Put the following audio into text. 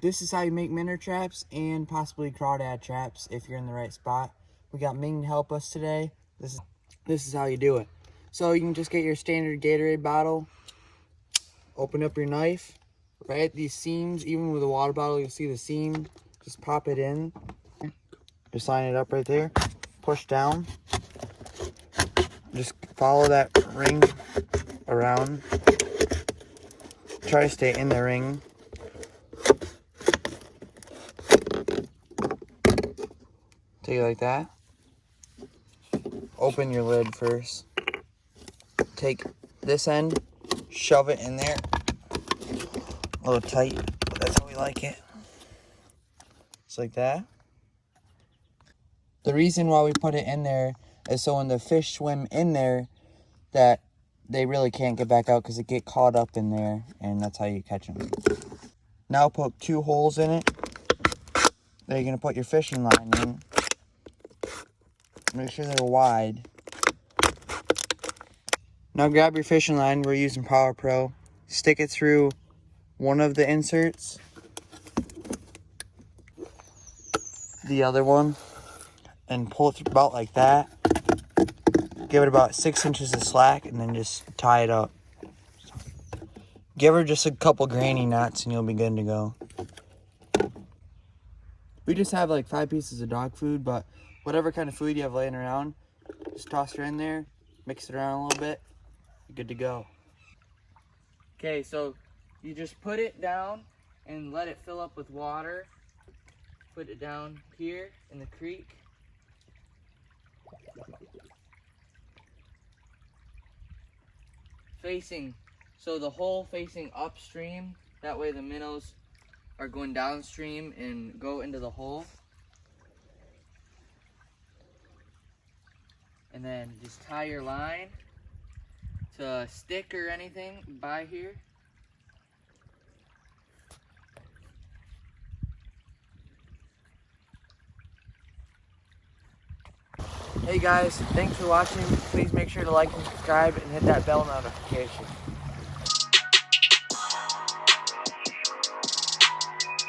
This is how you make minnow traps and possibly crawdad traps if you're in the right spot. We got Ming to help us today. This is how you do it. So you can just get your standard Gatorade bottle, open up your knife, right at these seams. Even with a water bottle, you'll see the seam. Just pop it in. Just line it up right there. Push down. Just follow that ring around. Try to stay in the ring. Take it like that. Open your lid first. Take this end, shove it in there. A little tight, but that's how we like it. Just like that. The reason why we put it in there is so when the fish swim in there, that they really can't get back out because they get caught up in there, and that's how you catch them. Now poke 2 holes in it that you're going to put your fishing line in. Make sure they're wide. Now grab your fishing line. We're using Power Pro. Stick it through one of the inserts, the other one, and pull it through about like that. Give it about 6 inches of slack and then just tie it up. Give her just a couple granny knots and you'll be good to go. We just have like 5 pieces of dog food, but whatever kind of food you have laying around, just toss her in there, mix it around a little bit, you're good to go. Okay, so you just put it down and let it fill up with water. Put it down here in the creek. Facing, so the hole facing upstream, that way the minnows are going downstream and go into the hole. And then just tie your line to a stick or anything by here. Hey guys, thanks for watching. Please make sure to like and subscribe and hit that bell notification.